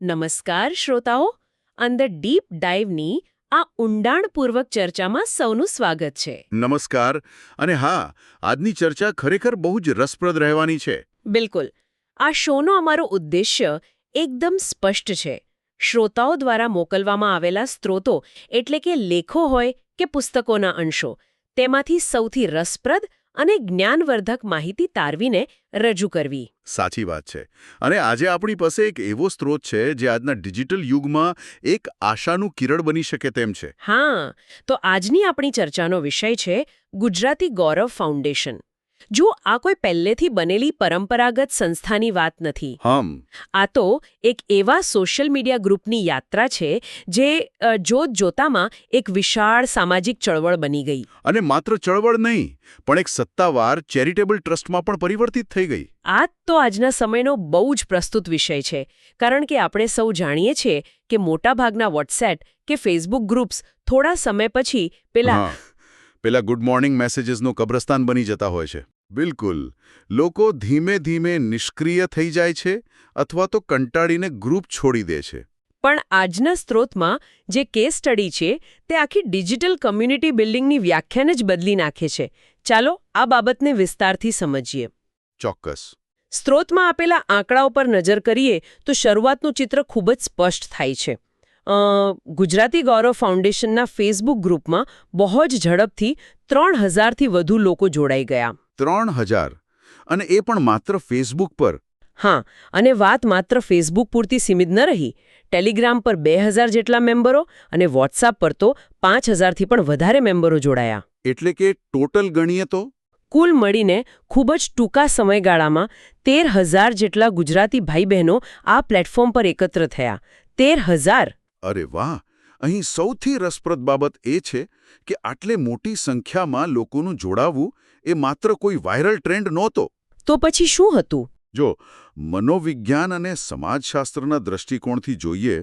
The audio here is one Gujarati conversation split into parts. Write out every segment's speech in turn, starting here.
નમસ્કાર શ્રોતાઓ, અંદર ડીપ ડાઇવની આ ઊંડાણપૂર્વક ચર્ચામાં સૌનું સ્વાગત છે. નમસ્કાર. અને હા, આજની ચર્ચા ખરેખર બહુ જ રસપ્રદ રહેવાની છે. બિલકુલ. આ શોનો અમારો ઉદ્દેશ્ય એકદમ સ્પષ્ટ છે. શ્રોતાઓ દ્વારા મોકલવામાં આવેલા સ્ત્રોતો એટલે કે લેખો હોય કે પુસ્તકોના અંશો, તેમાંથી સૌથી રસપ્રદ અને જ્ઞાનવર્ધક માહિતી તારવીને રજૂ કરવી. સાચી વાત છે. અને આજે આપણી પાસે એક એવો સ્ત્રોત છે જે આજના ડિજિટલ યુગમાં એક આશાનું કિરણ બની શકે તેમ છે. હા, તો આજની આપણી ચર્ચાનો વિષય છે ગુજરાતી ગૌરવ ફાઉન્ડેશન. જો આ કોઈ પહેલેથી બનેલી પરંપરાગત સંસ્થાની વાત નથી. આ તો એક એવા સોશિયલ મીડિયા ગ્રુપની યાત્રા છે જે જોતજોતામાં એક વિશાળ સામાજિક ચળવળ બની ગઈ. અને માત્ર ચળવળ નહીં, પણ એક સત્તાવાર ચેરિટેબલ ટ્રસ્ટમાં પણ પરિવર્તિત થઈ ગઈ. આ તો આજના સમયનો બહુ જ પ્રસ્તુત વિષય છે, કારણ કે આપણે સૌ જાણીએ છીએ કે મોટાભાગના વોટ્સએપ કે ફેસબુક ગ્રુપ્સ થોડા સમય પછી પેલા ગુડ મોર્નિંગ મેસેજીસનું કબ્રસ્તાન બની જતા હોય છે. બિલકુલ. લોકો ધીમે ધીમે નિષ્ક્રિય થઈ જાય છે અથવા તો કંટાળીને ગ્રુપ છોડી દે છે. પણ આજના સ્ત્રોતમાં જે કેસ સ્ટડી છે તે આખી ડિજિટલ કમ્યુનિટી બિલ્ડિંગની વ્યાખ્યાને જ બદલી નાખે છે. ચાલો આ બાબતને વિસ્તારથી સમજીએ. ચોક્કસ. સ્ત્રોતમાં આપેલા આંકડાઓ પર નજર કરીએ તો શરૂઆતનું ચિત્ર ખૂબ જ સ્પષ્ટ થાય છે. ગુજરાતી ગૌરવ ફાઉન્ડેશનના ફેસબુક ગ્રુપમાં બહુ જ ઝડપથી 3000થી વધુ લોકો જોડાઈ ગયા. 3000? અને એ પણ માત્ર ફેસબુક પર? હા, અને વાત માત્ર ફેસબુક પૂરતી સીમિત ન રહી. ટેલિગ્રામ પર 2000 જેટલા મેમ્બરો અને વોટ્સએપ પર તો 5000થી પણ વધારે મેમ્બરો જોડાયા. એટલે કે ટોટલ ગણીએ તો કુલ મળીને ખૂબ જ ટૂંકા સમયગાળામાં 13000 જેટલા ગુજરાતી ભાઈ બહેનો આ પ્લેટફોર્મ પર એકત્ર થયા. 13000! અરે વાહ! અહીં સૌથી રસપ્રદ બાબત એ છે કે આટલે મોટી સંખ્યામાં લોકોનું જોડાવું એ માત્ર કોઈ વાયરલ ટ્રેન્ડ નહોતો. તો પછી શું હતું? જો મનોવિજ્ઞાન અને સમાજશાસ્ત્રના દૃષ્ટિકોણથી જોઈએ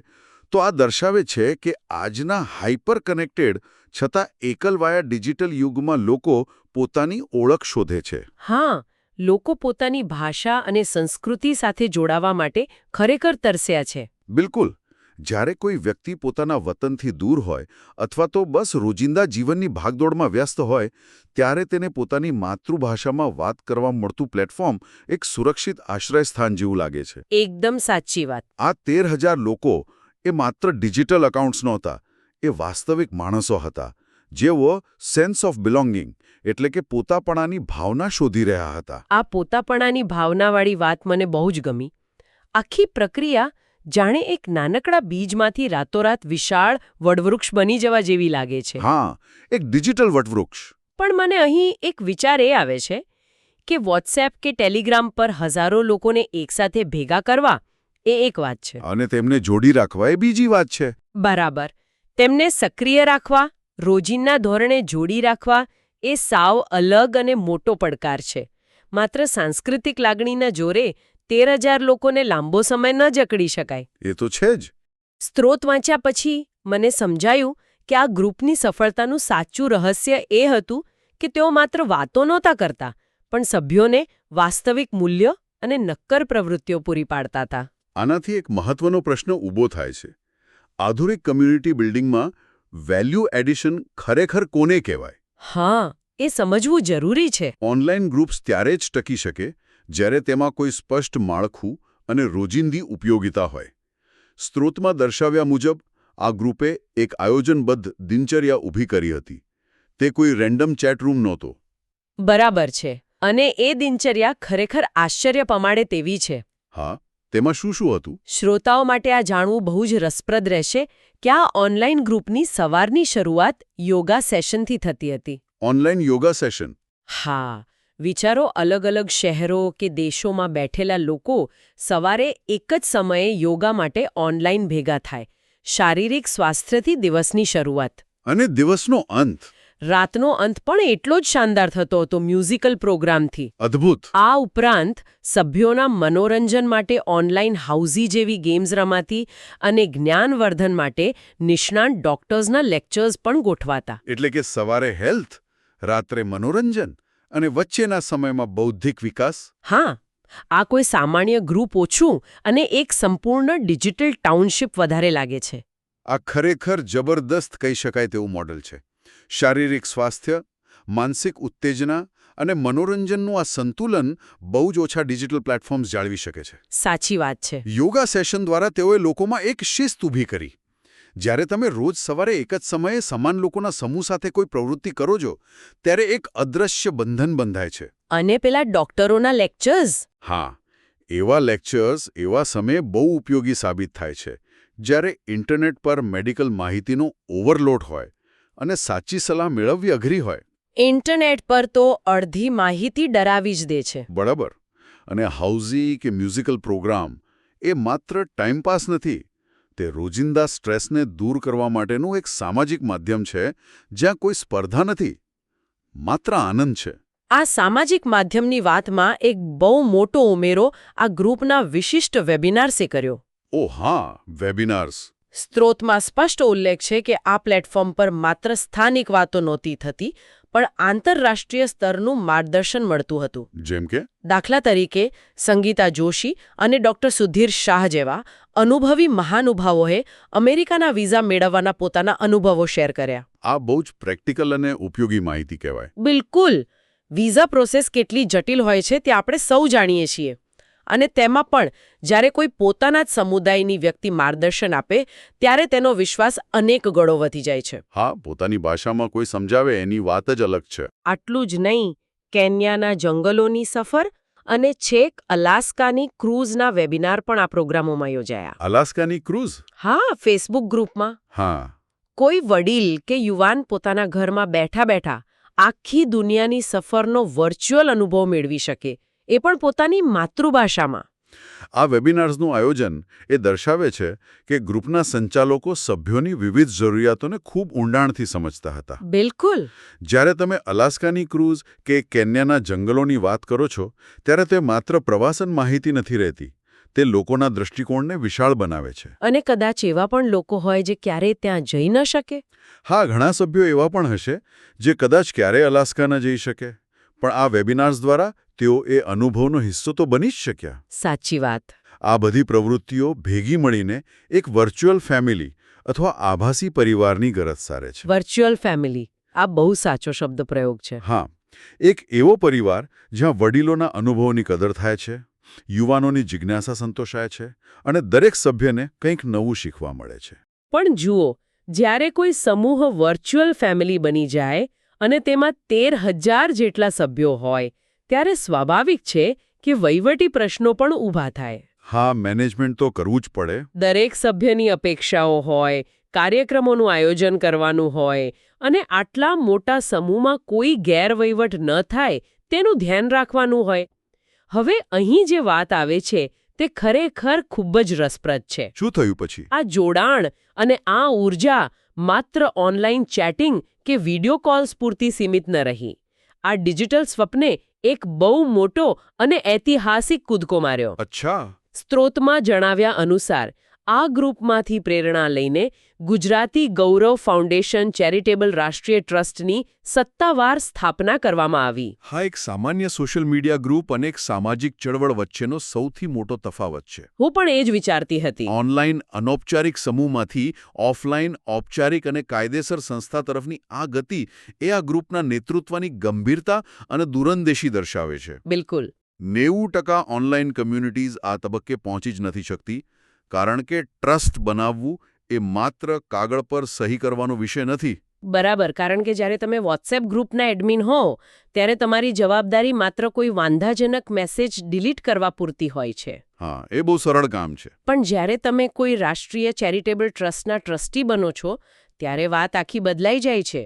તો આ દર્શાવે છે કે આજના હાઇપર કનેક્ટેડ છતાં એકલવાયા ડિજિટલ યુગમાં લોકો પોતાની ઓળખ શોધે છે. હા, લોકો પોતાની ભાષા અને સંસ્કૃતિ સાથે જોડાવા માટે ખરેખર તરસ્યા છે. બિલકુલ. જ્યારે કોઈ વ્યક્તિ પોતાના વતનથી દૂર હોય અથવા તો બસ રોજિંદા જીવનની ભાગદોડમાં વ્યસ્ત હોય, ત્યારે તેને પોતાની માતૃભાષામાં વાત કરવા મળતું પ્લેટફોર્મ એક સુરક્ષિત આશ્રયસ્થાન જેવું લાગે છે. એકદમ સાચી વાત. આ 13000 લોકો એ માત્ર ડિજિટલ એકાઉન્ટ્સ નહોતા, એ વાસ્તવિક માણસો હતા, જેઓ સેન્સ ઓફ બિલોંગિંગ એટલે કે પોતાપણાની ભાવના શોધી રહ્યા હતા. આ પોતાપણાની ભાવનાવાળી વાત મને બહુ જ ગમી. આખી પ્રક્રિયા જાણે એક નાનકડા બીજમાંથી રાતોરાત વિશાળ વડવૃક્ષ બની જવા જેવી લાગે છે. હા, એક ડિજિટલ વટવૃક્ષ. પણ મને અહીં એક વિચાર એ આવે છે કે વોટ્સએપ કે ટેલિગ્રામ પર હજારો લોકોને એકસાથે ભેગા કરવા એ એક વાત છે. અને તેમને જોડી રાખવા એ બીજી વાત છે. બરાબર. તેમને સક્રિય રાખવા, રોજિંદા ધોરણે જોડી રાખવા એ સાવ અલગ અને મોટો પડકાર છે. માત્ર સાંસ્કૃતિક લાગણીના જોરે 13000 લોકોને લાંબો સમય ન જકડી શકાય. એ તો છે જ. સ્ત્રોત વાંચ્યા પછી મને સમજાયું કે આ ગ્રુપની સફળતાનું સાચું રહસ્ય એ હતું કે તેઓ માત્ર વાતો નહોતા કરતા, પણ સભ્યોને વાસ્તવિક મૂલ્ય અને નક્કર પ્રવૃત્તિઓ પૂરી પાડતા હતા. આનાથી એક મહત્વનો પ્રશ્ન ઊભો થાય છે. આધુનિક કમ્યુનિટી બિલ્ડિંગમાં વેલ્યુ એડિશન ખરેખર કોને કહેવાય? હા, એ સમજવું જરૂરી છે. ઓનલાઈન ગ્રુપ્સ ત્યારે જ ટકી શકે જ્યારે તેમાં કોઈ સ્પષ્ટ માળખું અને રોજિંદી ઉપયોગિતા હોય. સ્ત્રોતમાં દર્શાવ્યા મુજબ આ ગ્રુપે એક આયોજનબદ્ધ દિનચર્યા ઊભી કરી હતી. તે કોઈ રેન્ડમ ચેટરૂમ નહોતો. બરાબર છે. અને એ દિનચર્યા ખરેખર આશ્ચર્ય પમાડે તેવી છે. હા, તેમાં શું હતું? શ્રોતાઓ માટે આ જાણવું બહુ જ રસપ્રદ રહેશે કે આ ઓનલાઈન ગ્રુપની સવારની શરૂઆત યોગા સેશનથી થતી હતી. Online yoga session? હા. વિચારો, અલગ અલગ શહેરો કે દેશોમાં બેઠેલા લોકો સવારે એક જ સમયે યોગા માટે ઓનલાઈન ભેગા થાય. શારીરિક સ્વાસ્થ્યથી દિવસની શરૂઆત. અને દિવસનો અંત? રાતનો અંત પણ એટલો જ શાનદાર થતો હતો મ્યુઝિકલ પ્રોગ્રામથી. અદ્ભુત. આ ઉપરાંત સભ્યોના મનોરંજન માટે ઓનલાઈન હાઉઝી જેવી ગેમ્સ રમાતી અને જ્ઞાનવર્ધન માટે નિષ્ણાંત ડોક્ટર્સના લેક્ચર્સ પણ ગોઠવાતા. એટલે કે સવારે હેલ્થ, રાત્રે મનોરંજન અને વચ્ચેના સમયમાં બૌદ્ધિક વિકાસ. હા, આ કોઈ સામાન્ય ગ્રુપ ઓછું અને એક સંપૂર્ણ ડિજિટલ ટાઉનશીપ વધારે લાગે છે. આ ખરેખર જબરદસ્ત કહી શકાય તેવું મોડલ છે. શારીરિક સ્વાસ્થ્ય, માનસિક ઉત્તેજના અને મનોરંજનનું આ સંતુલન બહુ જ ઓછા ડિજિટલ પ્લેટફોર્મ્સ જાળવી શકે છે. સાચી વાત છે. યોગા સેશન દ્વારા તેઓએ લોકોમાં એક શિસ્ત ઊભી કરી. જ્યારે તમે રોજ સવારે એક જ સમયે સમાન લોકોના સમૂહ સાથે કોઈ પ્રવૃત્તિ કરો છો, ત્યારે એક અદૃશ્ય બંધન બંધાય છે. અને પેલા ડોક્ટરોના લેક્ચર્સ? હા, એવા લેક્ચર્સ એવા સમયે બહુ ઉપયોગી સાબિત થાય છે, જ્યારે ઇન્ટરનેટ પર મેડિકલ માહિતીનો ઓવરલોડ હોય અને સાચી સલાહ મેળવવી અઘરી હોય. ઇન્ટરનેટ પર તો અડધી માહિતી ડરાવી જ દે છે. બરાબર. અને હાઉઝી કે મ્યુઝિકલ પ્રોગ્રામ એ માત્ર ટાઈમપાસ નથી. તે રોજિંદા સ્ટ્રેસને દૂર કરવા માટેનું એક સામાજિક માધ્યમ છે, જ્યાં કોઈ સ્પર્ધા નથી, માત્ર આનંદ છે. આ સામાજિક માધ્યમની વાતમાં એક બહુ મોટો ઉમેરો આ ગ્રુપના વિશિષ્ટ વેબિનાર્સે કર્યો. ઓ હા, વેબિનાર્સ. સ્ત્રોતમાં સ્પષ્ટ ઉલ્લેખ છે કે આ પ્લેટફોર્મ પર માત્ર સ્થાનિક વાતો નહોતી થતી, પણ આંતરરાષ્ટ્રીય સ્તરનું માર્ગદર્શન મળતું હતું. જેમ કે? દાખલા તરીકે સંગીતા જોશી અને ડોક્ટર સુધીર શાહ જેવા અનુભવી મહાનુભાવોએ અમેરિકાના વિઝા મેળવવાના પોતાના અનુભવો શેર કર્યા. આ બહુ જ પ્રેક્ટિકલ અને ઉપયોગી માહિતી કહેવાય. બિલકુલ. વિઝા પ્રોસેસ કેટલી જટિલ હોય છે તે આપણે સૌ જાણીએ છીએ. અને તેમાં પણ જ્યારે કોઈ પોતાના જ સમુદાયની વ્યક્તિ માર્ગદર્શન આપે, ત્યારે તેનો વિશ્વાસ અનેક ગણો વધી જાય છે. હા, પોતાની ભાષામાં કોઈ સમજાવે એની વાત જ અલગ છે. આટલું જ નહીં, કેન્યાના જંગલોની સફર અને છેક અલાસ્કાની ક્રૂઝના વેબિનાર પણ આ પ્રોગ્રામોમાં યોજાયા. અલાસ્કાની ક્રૂઝ? હા, ફેસબુક ગ્રુપમાં. હા. કોઈ વડીલ કે યુવાન પોતાના ઘરમાં બેઠા બેઠા આખી દુનિયાની સફરનો વર્ચ્યુઅલ અનુભવ મેળવી શકે, એ પણ પોતાની માતૃભાષામાં. આ વેબિનાર્સનું આયોજન એ દર્શાવે છે કે ગ્રુપના સંચાલકો સભ્યોની વિવિધ જરૂરિયાતોને ખૂબ ઊંડાણથી સમજતા હતા. બિલકુલ. જ્યારે તમે અલાસ્કાની ક્રૂઝ કે કેન્યાના જંગલોની વાત કરો છો, ત્યારે તે માત્ર પ્રવાસન માહિતી નથી રહેતી. તે લોકોના દૃષ્ટિકોણને વિશાળ બનાવે છે. અને કદાચ એવા પણ લોકો હોય જે ક્યારેય ત્યાં જઈ ન શકે. હા, ઘણા સભ્યો એવા પણ હશે જે કદાચ ક્યારેય અલાસ્કા ન જઈ શકે, પણ આ વેબિનાર્સ દ્વારા તેઓ એ અનુભવનો હિસ્સો તો બની જ શક્યા. સાચી વાત. આ બધી પ્રવૃત્તિઓ ભેગી મળીને એક વર્ચ્યુઅલ ફેમિલી અથવા આભાસી પરિવારની ગરજ સારે છે. વર્ચ્યુઅલ ફેમિલી, આ બહુ સાચો શબ્દ પ્રયોગ છે. હા, એક એવો પરિવાર જ્યાં વડીલોના અનુભવની કદર થાય છે, યુવાનોની જિજ્ઞાસા સંતોષાય છે અને દરેક સભ્યને કંઈક નવું શીખવા મળે છે. પણ જુઓ, જ્યારે કોઈ સમૂહ વર્ચ્યુઅલ ફેમિલી બની જાય અને તેમાં 13,000 જેટલા સભ્યો હોય, ત્યારે સ્વાભાવિક છે કે વહીવટી પ્રશ્નો પણ ઊભા થાય. હા, મેનેજમેન્ટ તો કરવું જ પડે. દરેક સભ્યની અપેક્ષાઓ હોય, કાર્યક્રમોનું આયોજન કરવાનું હોય અને આટલા મોટા સમૂહમાં કોઈ ગેરવહીવટ ન થાય તેનું ધ્યાન રાખવાનું હોય. હવે અહીં જે વાત આવે છે તે ખરેખર ખૂબ જ રસપ્રદ છે. શું થયું પછી? આ જોડાણ અને આ ઊર્જા માત્ર ઓનલાઈન ચેટિંગ કે વિડિયો કોલ્સ પૂરતી સીમિત ન રહી. આ ડિજિટલ સ્વપ્ને એક બહુ મોટો અને ઐતિહાસિક કૂદકો માર્યો. અચ્છા. સ્ત્રોતમાં જણાવ્યા અનુસાર આ ગ્રુપમાંથી પ્રેરણા લઈને ગુજરાતી ગૌરવ ફાઉન્ડેશન ચેરિટેબલ રાષ્ટ્રીય ટ્રસ્ટની સત્તાવાર સ્થાપના કરવામાં આવી. હા, એક સામાન્ય સોશિયલ મીડિયા ગ્રુપ અને એક સામાજિક ચળવળ વચ્ચેનો સૌથી મોટો તફાવત છે. હું પણ એ જ વિચારતી હતી. ઓનલાઈન અનૌપચારિક સમૂહમાંથી ઓફલાઈન ઔપચારિક અને કાયદેસર સંસ્થા તરફની આ ગતિ એ આ ગ્રુપના નેતૃત્વની ગંભીરતા અને દૂરંદેશી દર્શાવે છે. બિલકુલ. 90% ઓનલાઈન કમ્યુનિટીઝ આ તબક્કે પહોંચી જ નથી શકતી, કારણ કે ટ્રસ્ટ બનાવવું એ માત્ર કાગળ પર સહી કરવાનો વિષય નથી. બરાબર, કારણ કે જ્યારે તમે વોટ્સએપ ગ્રુપના એડમિન હો, ત્યારે તમારી જવાબદારી માત્ર કોઈ વાંધાજનક મેસેજ ડિલીટ કરવા પૂરતી હોય છે. હા, એ બહુ સરળ કામ છે. પણ જ્યારે તમે કોઈ રાષ્ટ્રીય ચેરિટેબલ ટ્રસ્ટના ટ્રસ્ટી બનો છો, ત્યારે વાત આખી બદલાઈ જાય છે.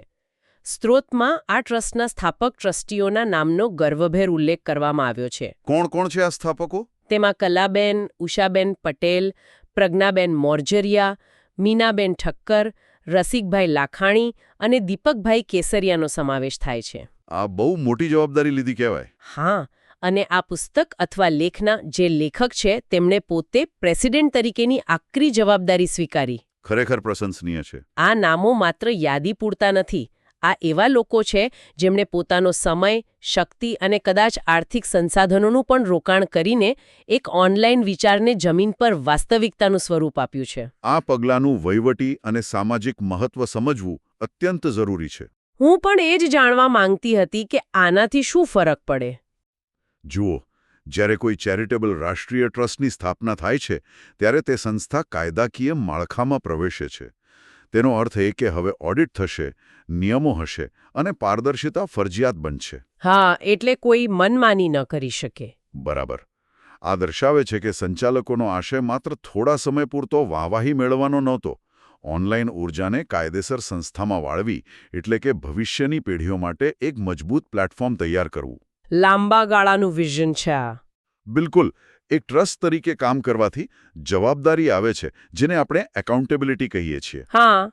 સ્ત્રોતમાં આ ટ્રસ્ટના સ્થાપક ટ્રસ્ટીઓના નામનો ગર્વભેર ઉલ્લેખ કરવામાં આવ્યો છે. કોણ કોણ છે આ સ્થાપકો? તેમાં કલાબેન, ઉષાબેન પટેલ, પ્રજ્ઞાબેન મોરજરિયા, મીનાબેન ઠક્કર, રસિકભાઈ લાખાણી અને દીપકભાઈ કેસરિયાનો સમાવેશ થાય છે. આ બહુ મોટી જવાબદારી લીધી કહેવાય. હા, અને આ પુસ્તક અથવા લેખના જે લેખક છે તેમણે પોતે પ્રેસિડેન્ટ તરીકેની આકરી જવાબદારી સ્વીકારી. ખરેખર પ્રશંસનીય છે. આ નામો માત્ર યાદી પૂરતા નથી. આ એવા લોકો છે જેમણે પોતાનો સમય, શક્તિ અને કદાચ આર્થિક સંસાધનોનું પણ રોકાણ કરીને એક ઓનલાઈન વિચારને જમીન પર વાસ્તવિકતાનું સ્વરૂપ આપ્યું છે. આ પગલાંનું વહીવટી અને સામાજિક મહત્વ સમજવું અત્યંત જરૂરી છે. હું પણ એ જ જાણવા માંગતી હતી કે આનાથી શું ફરક પડે. જુઓ, જ્યારે કોઈ ચેરિટેબલ રાષ્ટ્રીય ટ્રસ્ટની સ્થાપના થાય છે ત્યારે તે સંસ્થા કાયદાકીય માળખામાં પ્રવેશે છે. તેનો અર્થ એ કે હવે ઓડિટ થશે, નિયમો હશે અને પારદર્શિતા ફરજિયાત બનશે. હા, એટલે કોઈ મનમાની ન કરી શકે. બરાબર. આ દર્શાવે છે કે સંચાલકોનો આશય માત્ર થોડા સમય પૂરતો વાહવાહી મેળવવાનો નહોતો. ઓનલાઈન ઊર્જાને કાયદેસર સંસ્થામાં વાળવી એટલે કે ભવિષ્યની પેઢીઓ માટે એક મજબૂત પ્લેટફોર્મ તૈયાર કરવું. લાંબા ગાળાનું વિઝન છે આ. બિલકુલ. એક ટ્રસ્ટ તરીકે કામ કરવાથી જવાબદારી આવે છે, જેને આપણે એકાઉન્ટેબિલિટી કહીએ છીએ. હા.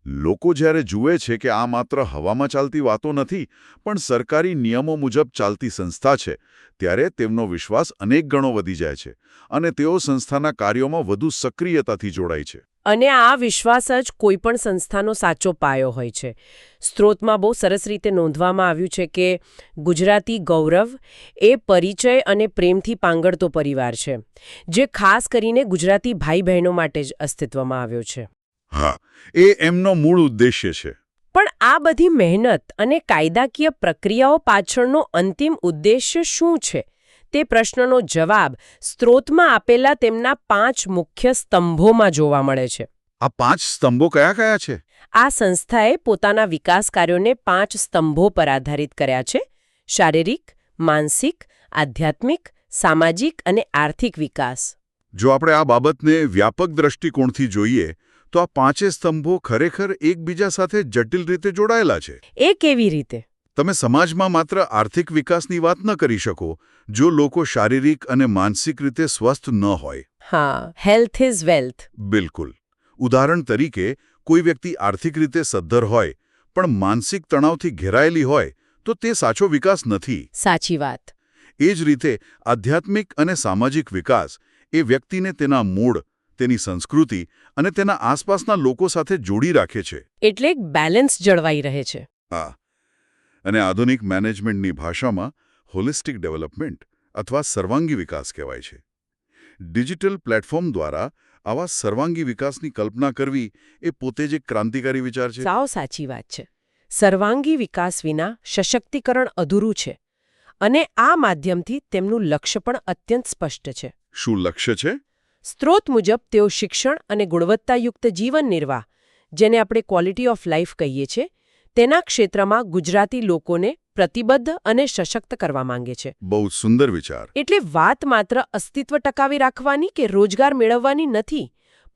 લોકો જ્યારે જુએ છે કે આ માત્ર હવામાં ચાલતી વાતો નથી, પણ સરકારી નિયમો મુજબ ચાલતી સંસ્થા છે, ત્યારે તેમનો વિશ્વાસ અનેક ગણો વધી જાય છે અને તેઓ સંસ્થાના કાર્યોમાં વધુ સક્રિયતાથી જોડાય છે. અને આ વિશ્વાસ જ કોઈપણ સંસ્થાનો સાચો પાયો હોય છે. સ્ત્રોતમાં બહુ સરસ રીતે નોંધવામાં આવ્યું છે કે ગુજરાતી ગૌરવ એ પરિચય અને પ્રેમથી પાંગળતો પરિવાર છે, જે ખાસ કરીને ગુજરાતી ભાઈ બહેનો માટે જ અસ્તિત્વમાં આવ્યો છે. હા, એ એમનો મૂળ ઉદ્દેશ્ય છે. પણ આ બધી મહેનત અને કાયદાકીય પ્રક્રિયાઓ પાછળનો અંતિમ ઉદ્દેશ્ય શું છે? તે પ્રશ્નનો જવાબ સ્ત્રોતમાં આપેલા તેમના 5 મુખ્ય સ્તંભોમાં જોવા મળે છે. આ 5 સ્તંભો કયા કયા છે? આ સંસ્થાએ પોતાના વિકાસ કાર્યોને 5 સ્તંભો પર આધારિત કર્યા છે: શારીરિક, માનસિક, આધ્યાત્મિક, સામાજિક અને આર્થિક વિકાસ. જો આપણે આ બાબતને વ્યાપક દ્રષ્ટિકોણથી જોઈએ તો આ 5 સ્તંભો ખરેખર એકબીજા સાથે જટિલ રીતે જોડાયેલા છે. એ કેવી રીતે? તમે સમાજમાં માત્ર આર્થિક વિકાસની વાત ન કરી શકો જો લોકો શારીરિક અને માનસિક રીતે સ્વસ્થ ન હોય. હા, હેલ્થ ઇઝ વેલ્થ. બિલકુલ. ઉદાહરણ તરીકે, કોઈ વ્યક્તિ આર્થિક રીતે સદ્ધર હોય પણ માનસિક તણાવથી ઘેરાયેલી હોય તો તે સાચો વિકાસ નથી. સાચી વાત. એ જ રીતે આધ્યાત્મિક અને સામાજિક વિકાસ એ વ્યક્તિને તેના મૂળ, તેની સંસ્કૃતિ અને તેના આસપાસના લોકો સાથે જોડી રાખે છે. એટલે એક બેલેન્સ જળવાઈ રહે છે. હા. અને આધુનિક મેનેજમેન્ટની ભાષામાં હોલિસ્ટિક ડેવલપમેન્ટ અથવા સર્વાંગી વિકાસ કહેવાય છે. ડિજિટલ પ્લેટફોર્મ દ્વારા આવા સર્વાંગી વિકાસની કલ્પના કરવી એ પોતે જ એક ક્રાંતિકારી વિચાર છે. સાવ સાચી વાત છે. સર્વાંગી વિકાસ વિના સશક્તિકરણ અધૂરું છે. અને આ માધ્યમથી તેમનું લક્ષ્ય પણ અત્યંત સ્પષ્ટ છે. શું લક્ષ્ય છે? સ્ત્રોત મુજબ તેઓ શિક્ષણ અને ગુણવત્તાયુક્ત જીવન નિર્વાહ, જેને આપણે ક્વોલિટી ઓફ લાઈફ કહીએ છીએ, તેના ક્ષેત્રમાં ગુજરાતી લોકોને પ્રતિબદ્ધ અને સશક્ત કરવા માંગે છે. બહુ સુંદર વિચાર. એટલે વાત માત્ર અસ્તિત્વ ટકાવી રાખવાની કે રોજગાર મેળવવાની નથી,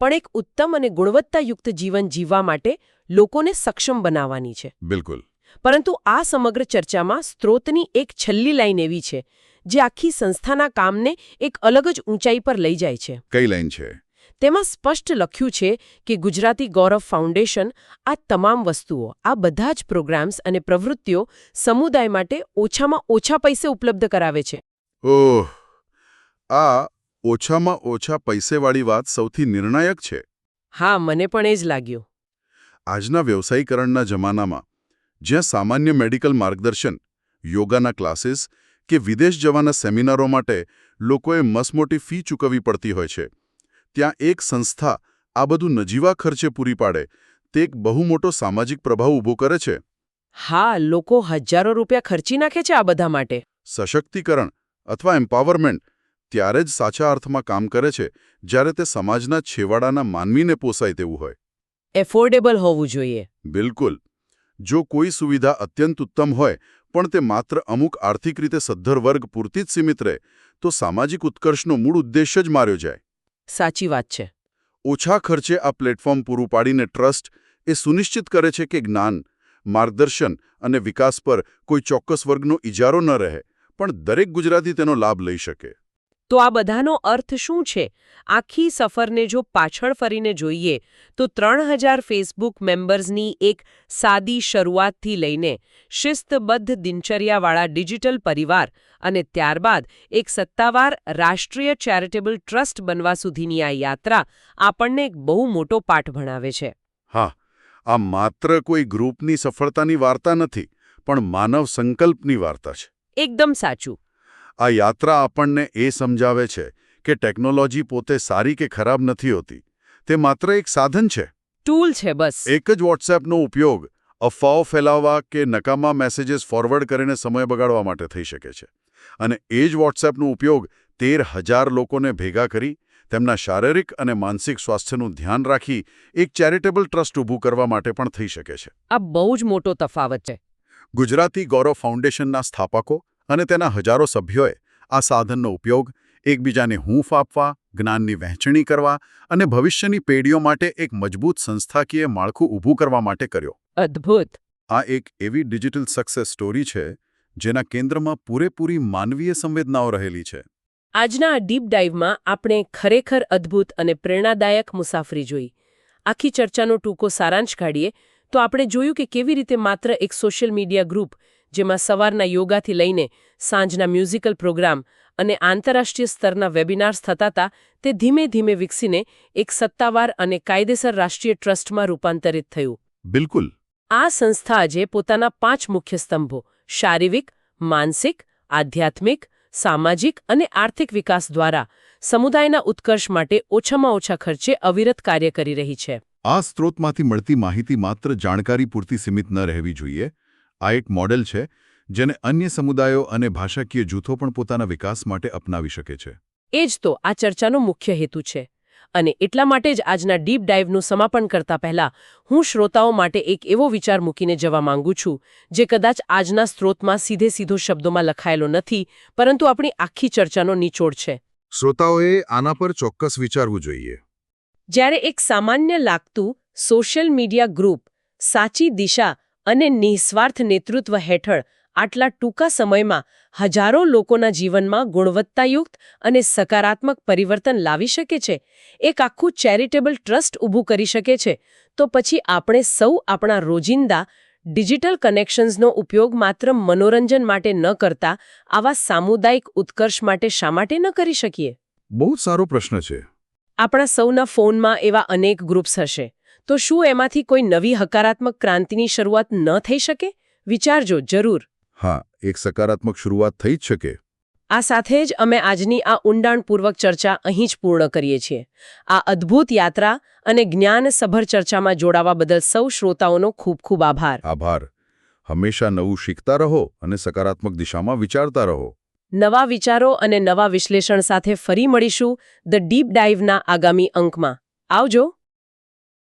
પણ એક ઉત્તમ અને ગુણવત્તાયુક્ત જીવન જીવવા માટે લોકોને સક્ષમ બનાવવાની છે. બિલકુલ. પરંતુ આ સમગ્ર ચર્ચામાં સ્ત્રોતની એક છેલ્લી લાઈન એવી છે જે આખી સંસ્થાના કામને એક અલગ જ ઊંચાઈ પર લઈ જાય છે. કઈ લાઈન છે? તેમાં સ્પષ્ટ લખ્યું છે કે ગુજરાતી ગૌરવ ફાઉન્ડેશન આ તમામ વસ્તુઓ, આ બધા જ પ્રોગ્રામ્સ અને પ્રવૃત્તિઓ સમુદાય માટે ઓછામાં ઓછા પૈસે ઉપલબ્ધ કરાવે છે. ઓહ, આ ઓછામાં ઓછા પૈસેવાળી વાત સૌથી નિર્ણાયક છે. હા, મને પણ એ જ લાગ્યું. આજના વ્યવસાયીકરણના જમાનામાં જ્યાં સામાન્ય મેડિકલ માર્ગદર્શન, યોગાના ક્લાસીસ કે વિદેશ જવાના સેમિનારો માટે લોકોએ મસમોટી ફી ચૂકવવી પડતી હોય છે, ત્યાં એક સંસ્થા આ બધું નજીવા ખર્ચે પૂરી પાડે તે એક બહુ મોટો સામાજિક પ્રભાવ ઊભો કરે છે. હા, લોકો હજારો રૂપિયા ખર્ચી નાખે છે આ બધા માટે. સશક્તિકરણ અથવા એમ્પાવરમેન્ટ ત્યારે જ સાચા અર્થમાં કામ કરે છે જ્યારે તે સમાજના છેવાડાના માનવીને પોસાય તેવું હોય. એફોર્ડેબલ હોવું જોઈએ. બિલકુલ. જો કોઈ સુવિધા અત્યંત ઉત્તમ હોય પણ તે માત્ર અમુક આર્થિક રીતે સદ્ધર વર્ગ પૂરતી જ સીમિત રહે તો સામાજિક ઉત્કર્ષનો મૂળ ઉદ્દેશ્ય જ માર્યો જાય. સાચી વાત છે. ઓછા ખર્ચે આ પ્લેટફોર્મ પૂરું પાડીને ટ્રસ્ટ એ સુનિશ્ચિત કરે છે કે જ્ઞાન, માર્ગદર્શન અને વિકાસ પર કોઈ ચોક્કસ વર્ગનો ઇજારો ન રહે, પણ દરેક ગુજરાતી તેનો લાભ લઈ શકે. તો આ બધાનો અર્થ શું છે? આખી સફરને જો પાછળ ફરીને જોઈએ તો 3000 ફેસબુક મેમ્બર્સની એક સાદી શરૂઆતથી લઈને શિસ્તબદ્ધ દિનચર્યાવાળા ડિજિટલ પરિવાર અને ત્યારબાદ એક સત્તાવાર રાષ્ટ્રીય ચેરિટેબલ ટ્રસ્ટ બનવા સુધીની આ યાત્રા આપણને એક બહુ મોટો પાઠ ભણાવે છે. હા, આ માત્ર કોઈ ગ્રુપની સફળતાની વાર્તા નથી, પણ માનવ સંકલ્પની વાર્તા છે. એકદમ સાચું. આ યાત્રા આપણને એ સમજાવે છે કે ટેકનોલોજી પોતે સારી કે ખરાબ નથી હોતી. તે માત્ર એક સાધન છે. ટૂલ છે બસ. એક જ વોટ્સએપનો ઉપયોગ અફવાઓ ફેલાવવા કે નકામા મેસેજીસ ફોરવર્ડ કરીને સમય બગાડવા માટે થઈ શકે છે. અને એ જ વોટ્સએપનો ઉપયોગ 13,000 લોકોને ભેગા કરી તેમના શારીરિક અને માનસિક સ્વાસ્થ્યનું ધ્યાન રાખી એક ચેરિટેબલ ટ્રસ્ટ ઊભું કરવા માટે પણ થઈ શકે છે. આ બહુ જ મોટો તફાવત છે. ગુજરાતી ગૌરવ ફાઉન્ડેશનના સ્થાપકો અને તેના હજારો સભ્યોએ આ સાધનનો ઉપયોગ એકબીજાને હૂંફ આપવા, જ્ઞાનની વહેંચણી કરવા અને ભવિષ્યની પેઢીઓ માટે એક મજબૂત સંસ્થાકીય માળખું ઊભું કરવા માટે કર્યો. અદ્ભુત. આ એક એવી ડિજિટલ સક્સેસ સ્ટોરી છે જેના કેન્દ્રમાં પૂરેપૂરી માનવીય સંવેદનાઓ રહેલી છે. આજના આ ડીપ ડાઇવમાં આપણે ખરેખર અદ્ભુત અને પ્રેરણાદાયક મુસાફરી જોઈ. આખી ચર્ચાનો ટૂંકો સારાંશ કાઢીએ તો આપણે જોયું કે કેવી રીતે માત્ર એક સોશિયલ મીડિયા ગ્રુપ, જેમાં સવારના યોગાથી લઈને સાંજના મ્યુઝિકલ પ્રોગ્રામ અને આંતરરાષ્ટ્રીય સ્તરના વેબિનાર્સ થતા હતા, તે ધીમે ધીમે વિકસીને એક સત્તાવાર અને કાયદેસર રાષ્ટ્રીય ટ્રસ્ટમાં રૂપાંતરિત થયું. બિલકુલ. આ સંસ્થા આજે પોતાના 5 મુખ્ય સ્તંભો શારીરિક, માનસિક, આધ્યાત્મિક, સામાજિક અને આર્થિક વિકાસ દ્વારા સમુદાયના ઉત્કર્ષ માટે ઓછામાં ઓછા ખર્ચે અવિરત કાર્ય કરી રહી છે. આ સ્ત્રોતમાંથી મળતી માહિતી માત્ર જાણકારી પૂરતી સીમિત ન રહેવી જોઈએ. આ એક મોડેલ છે જેને અન્ય સમુદાયો અને ભાષાકીય જૂથો પણ પોતાના વિકાસ માટે અપનાવી શકે છે. એ જ તો આ ચર્ચાનો મુખ્ય હેતુ છે. અને એટલા માટે જ આજના ડીપ ડાઇવનું સમાપન કરતા પહેલા હું શ્રોતાઓ માટે એક એવો વિચાર મૂકીને જવા માંગુ છું જે કદાચ આજના સ્ત્રોતમાં સીધો શબ્દોમાં લખાયેલો નથી, પરંતુ આપણી આખી ચર્ચાનો નિચોડ છે. શ્રોતાઓએ આના પર ચોક્કસ વિચારવું જોઈએ. જ્યારે એક સામાન્ય લાગતું સોશિયલ મીડિયા ગ્રુપ સાચી દિશા અને નિસ્વાર્થ નેતૃત્વ હેઠળ આટલા ટૂંકા સમયમાં હજારો લોકોના જીવનમાં ગુણવત્તાયુક્ત અને સકારાત્મક પરિવર્તન લાવી શકે છે, એક આખું ચેરિટેબલ ટ્રસ્ટ ઊભું કરી શકે છે, તો પછી આપણે સૌ આપણા રોજિંદા ડિજિટલ કનેક્શન્સનો ઉપયોગ માત્ર મનોરંજન માટે ન કરતા આવા સામુદાયિક ઉત્કર્ષ માટે શા માટે ન કરી શકીએ? બહુ સારો પ્રશ્ન છે. આપણા સૌના ફોનમાં એવા અનેક ગ્રુપ્સ હશે, તો શું એમાંથી કોઈ નવી હકારાત્મક ક્રાંતિની શરૂઆત ન થઈ શકે? વિચારજો જરૂર. હા, એક સકારાત્મક શરૂઆત થઈ જ શકે. આ સાથે જ અમે આજની આ ઊંડાણપૂર્વક ચર્ચા અહીં જ પૂર્ણ કરીએ છીએ. આ અદ્ભુત યાત્રા અને જ્ઞાનસભર ચર્ચામાં જોડાવા બદલ સૌ શ્રોતાઓનો ખૂબ ખૂબ આભાર. આભાર. હંમેશા નવું શીખતા રહો અને સકારાત્મક દિશામાં વિચારતા રહો. નવા વિચારો અને નવા વિશ્લેષણ સાથે ફરી મળીશું ધ ડીપ ડાઇવના આગામી અંકમાં. આવજો.